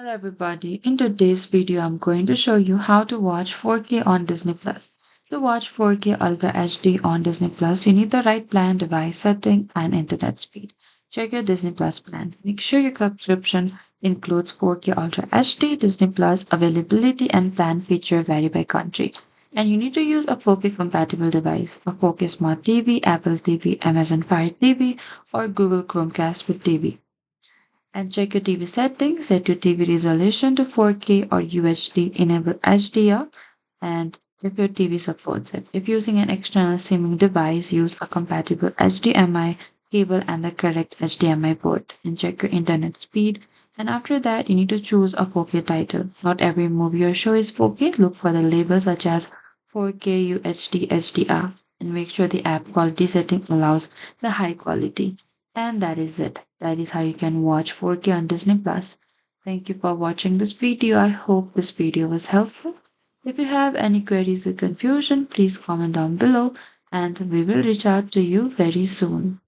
Hello everybody, in today's video I'm going to show you how to watch 4K on Disney Plus. To watch 4K Ultra HD on Disney Plus, you need the right plan, device setting, and internet speed. Check your Disney Plus plan. Make sure your subscription includes 4K Ultra HD. Disney Plus availability and plan feature vary by country. And you need to use a 4K compatible device, a 4K Smart TV, Apple TV, Amazon Fire TV, or Google Chromecast with TV. And check your TV settings, set your TV resolution to 4K or UHD, enable HDR, and if your TV supports it. If using an external streaming device, use a compatible HDMI cable and the correct HDMI port. And check your internet speed. And after that, you need to choose a 4K title. Not every movie or show is 4K. Look for the labels such as 4K UHD HDR and make sure the app quality setting allows the high quality. And that is it. That is how you can watch 4K on Disney Plus. Thank you for watching this video. I hope this video was helpful. If you have any queries or confusion, please comment down below and we will reach out to you very soon.